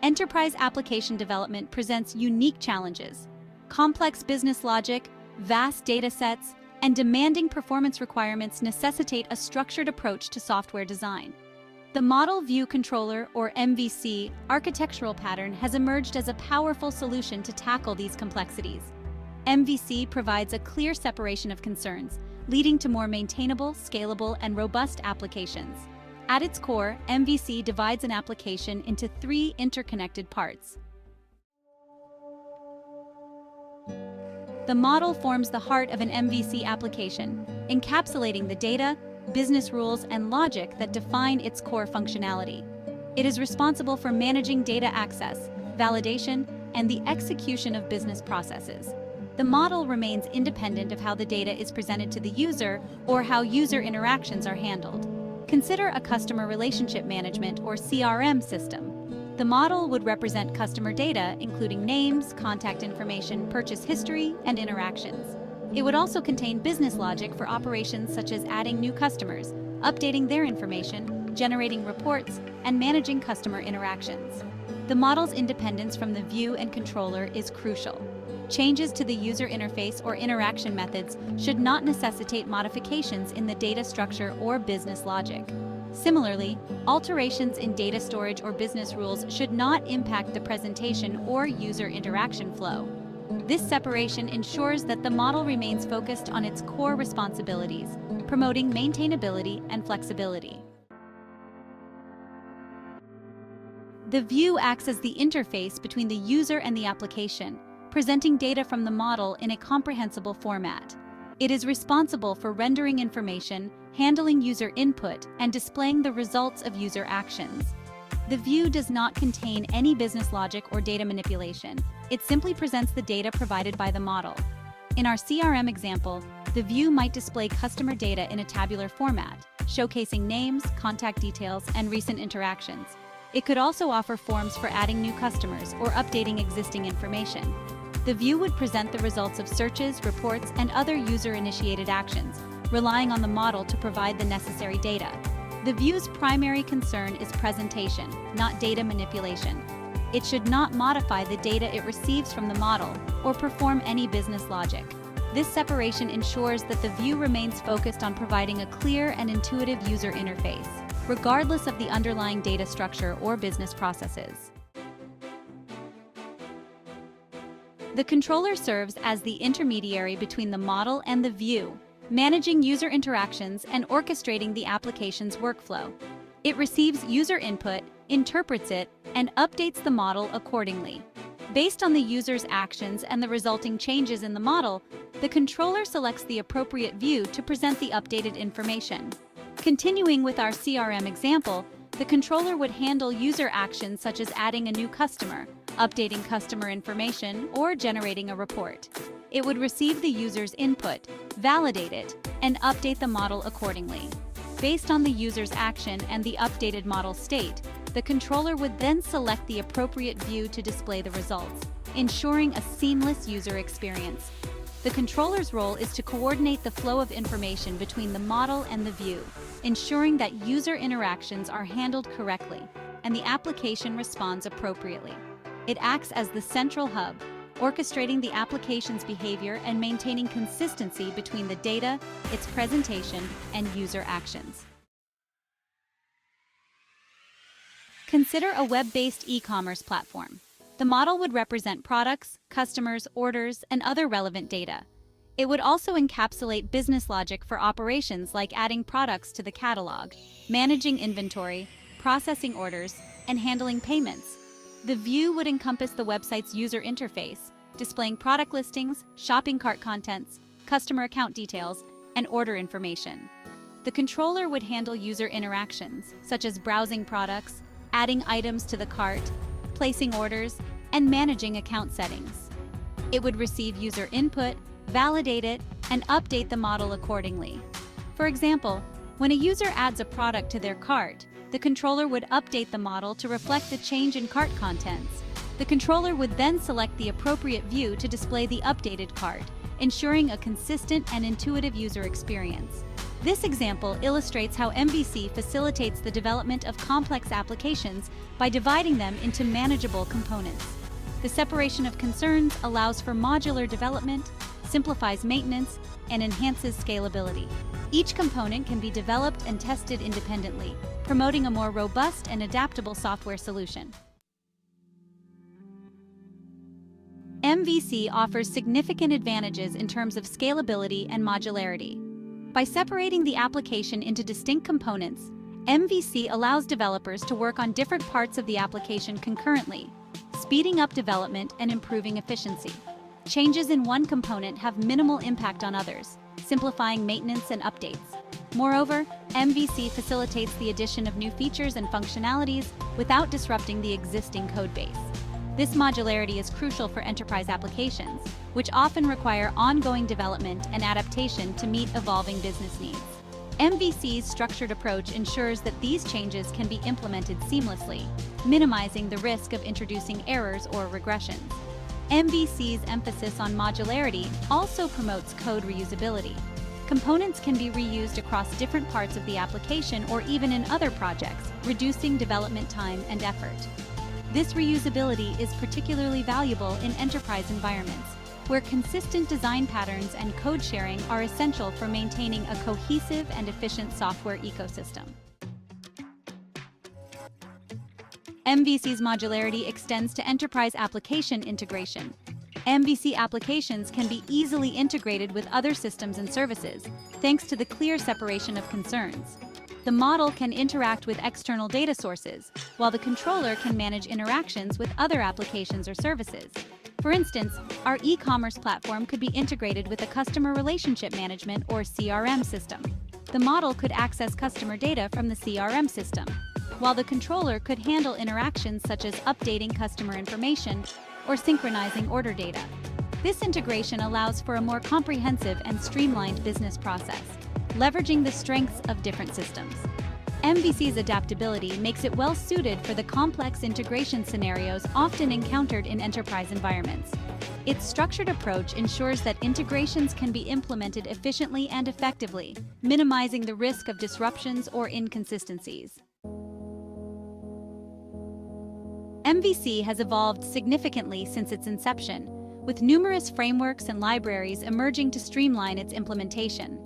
Enterprise application development presents unique challenges. Complex business logic, vast data sets, and demanding performance requirements necessitate a structured approach to software design. The Model View Controller, or MVC, architectural pattern has emerged as a powerful solution to tackle these complexities. MVC provides a clear separation of concerns, leading to more maintainable, scalable, and robust applications. At its core, MVC divides an application into 3 interconnected parts. The model forms the heart of an MVC application, encapsulating the data, business rules, and logic that define its core functionality. It is responsible for managing data access, validation, and the execution of business processes. The model remains independent of how the data is presented to the user or how user interactions are handled. Consider a customer relationship management or CRM system. The model would represent customer data, including names, contact information, purchase history, and interactions. It would also contain business logic for operations such as adding new customers, updating their information, generating reports, and managing customer interactions. The model's independence from the view and controller is crucial. Changes to the user interface or interaction methods should not necessitate modifications in the data structure or business logic. Similarly, alterations in data storage or business rules should not impact the presentation or user interaction flow. This separation ensures that the model remains focused on its core responsibilities, promoting maintainability and flexibility. The view acts as the interface between the user and the application, presenting data from the model in a comprehensible format. It is responsible for rendering information, handling user input, and displaying the results of user actions. The view does not contain any business logic or data manipulation. It simply presents the data provided by the model. In our CRM example, the view might display customer data in a tabular format, showcasing names, contact details, and recent interactions. It could also offer forms for adding new customers or updating existing information. The view would present the results of searches, reports, and other user-initiated actions, relying on the model to provide the necessary data. The view's primary concern is presentation, not data manipulation. It should not modify the data it receives from the model or perform any business logic. This separation ensures that the view remains focused on providing a clear and intuitive user interface, regardless of the underlying data structure or business processes. The controller serves as the intermediary between the model and the view, managing user interactions and orchestrating the application's workflow. It receives user input, interprets it, and updates the model accordingly. Based on the user's actions and the resulting changes in the model, the controller selects the appropriate view to present the updated information. Continuing with our CRM example, the controller would handle user actions such as adding a new customer, updating customer information, or generating a report. It would receive the user's input, validate it, and update the model accordingly. Based on the user's action and the updated model state, the controller would then select the appropriate view to display the results, ensuring a seamless user experience. The controller's role is to coordinate the flow of information between the model and the view, ensuring that user interactions are handled correctly and the application responds appropriately. It acts as the central hub, orchestrating the application's behavior and maintaining consistency between the data, its presentation, and user actions. Consider a web-based e-commerce platform. The model would represent products, customers, orders, and other relevant data. It would also encapsulate business logic for operations like adding products to the catalog, managing inventory, processing orders, and handling payments. The view would encompass the website's user interface, displaying product listings, shopping cart contents, customer account details, and order information. The controller would handle user interactions, such as browsing products, adding items to the cart, placing orders, and managing account settings. It would receive user input, validate it, and update the model accordingly. For example, when a user adds a product to their cart, the controller would update the model to reflect the change in cart contents. The controller would then select the appropriate view to display the updated cart, ensuring a consistent and intuitive user experience. This example illustrates how MVC facilitates the development of complex applications by dividing them into manageable components. The separation of concerns allows for modular development, simplifies maintenance, and enhances scalability. Each component can be developed and tested independently, promoting a more robust and adaptable software solution. MVC offers significant advantages in terms of scalability and modularity. By separating the application into distinct components, MVC allows developers to work on different parts of the application concurrently, speeding up development and improving efficiency. Changes in one component have minimal impact on others, simplifying maintenance and updates. Moreover, MVC facilitates the addition of new features and functionalities without disrupting the existing codebase. This modularity is crucial for enterprise applications, which often require ongoing development and adaptation to meet evolving business needs. MVC's structured approach ensures that these changes can be implemented seamlessly, minimizing the risk of introducing errors or regressions. MVC's emphasis on modularity also promotes code reusability. Components can be reused across different parts of the application or even in other projects, reducing development time and effort. This reusability is particularly valuable in enterprise environments, where consistent design patterns and code sharing are essential for maintaining a cohesive and efficient software ecosystem. MVC's modularity extends to enterprise application integration. MVC applications can be easily integrated with other systems and services, thanks to the clear separation of concerns. The model can interact with external data sources, while the controller can manage interactions with other applications or services. For instance, our e-commerce platform could be integrated with a customer relationship management or CRM system. The model could access customer data from the CRM system, while the controller could handle interactions such as updating customer information or synchronizing order data. This integration allows for a more comprehensive and streamlined business process, leveraging the strengths of different systems. MVC's adaptability makes it well suited for the complex integration scenarios often encountered in enterprise environments. Its structured approach ensures that integrations can be implemented efficiently and effectively, minimizing the risk of disruptions or inconsistencies. MVC has evolved significantly since its inception, with numerous frameworks and libraries emerging to streamline its implementation.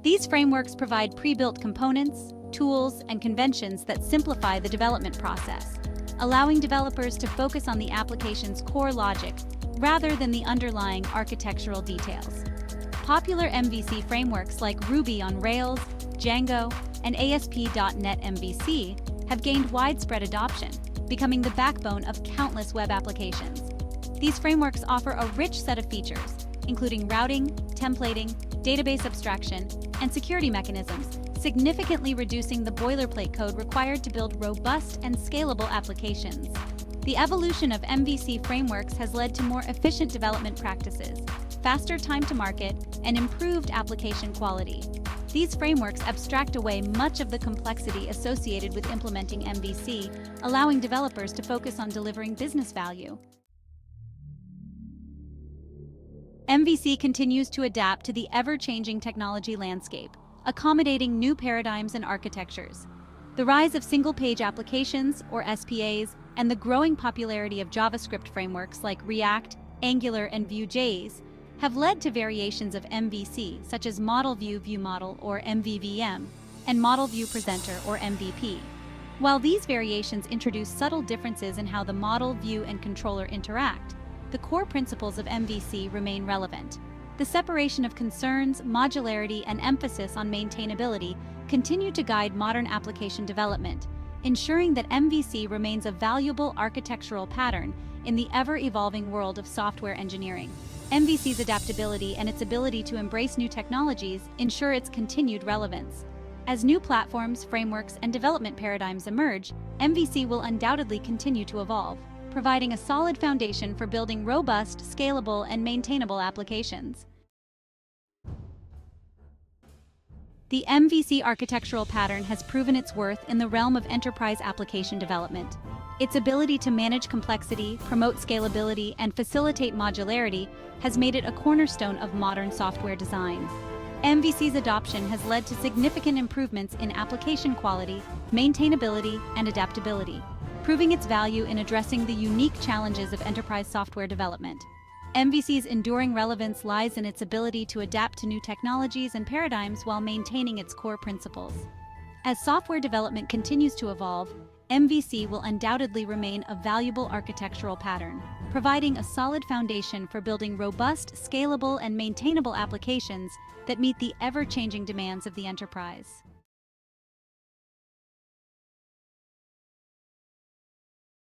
These frameworks provide pre-built components, tools, and conventions that simplify the development process, allowing developers to focus on the application's core logic rather than the underlying architectural details. Popular MVC frameworks like Ruby on Rails, Django, and ASP.NET MVC have gained widespread adoption, becoming the backbone of countless web applications. These frameworks offer a rich set of features, including routing, templating, database abstraction, and security mechanisms, significantly reducing the boilerplate code required to build robust and scalable applications. The evolution of MVC frameworks has led to more efficient development practices, faster time to market, and improved application quality. These frameworks abstract away much of the complexity associated with implementing MVC, allowing developers to focus on delivering business value. MVC continues to adapt to the ever-changing technology landscape, accommodating new paradigms and architectures. The rise of single-page applications, or SPAs, and the growing popularity of JavaScript frameworks like React, Angular, and Vue.js have led to variations of MVC, such as Model View View Model, or MVVM, and Model View Presenter, or MVP. While these variations introduce subtle differences in how the model, view, and controller interact, the core principles of MVC remain relevant. The separation of concerns, modularity, and emphasis on maintainability continue to guide modern application development, ensuring that MVC remains a valuable architectural pattern in the ever-evolving world of software engineering. MVC's adaptability and its ability to embrace new technologies ensure its continued relevance. As new platforms, frameworks, and development paradigms emerge, MVC will undoubtedly continue to evolve, providing a solid foundation for building robust, scalable, and maintainable applications. The MVC architectural pattern has proven its worth in the realm of enterprise application development. Its ability to manage complexity, promote scalability, and facilitate modularity has made it a cornerstone of modern software design. MVC's adoption has led to significant improvements in application quality, maintainability, and adaptability, proving its value in addressing the unique challenges of enterprise software development. MVC's enduring relevance lies in its ability to adapt to new technologies and paradigms while maintaining its core principles. As software development continues to evolve, MVC will undoubtedly remain a valuable architectural pattern, providing a solid foundation for building robust, scalable, and maintainable applications that meet the ever-changing demands of the enterprise.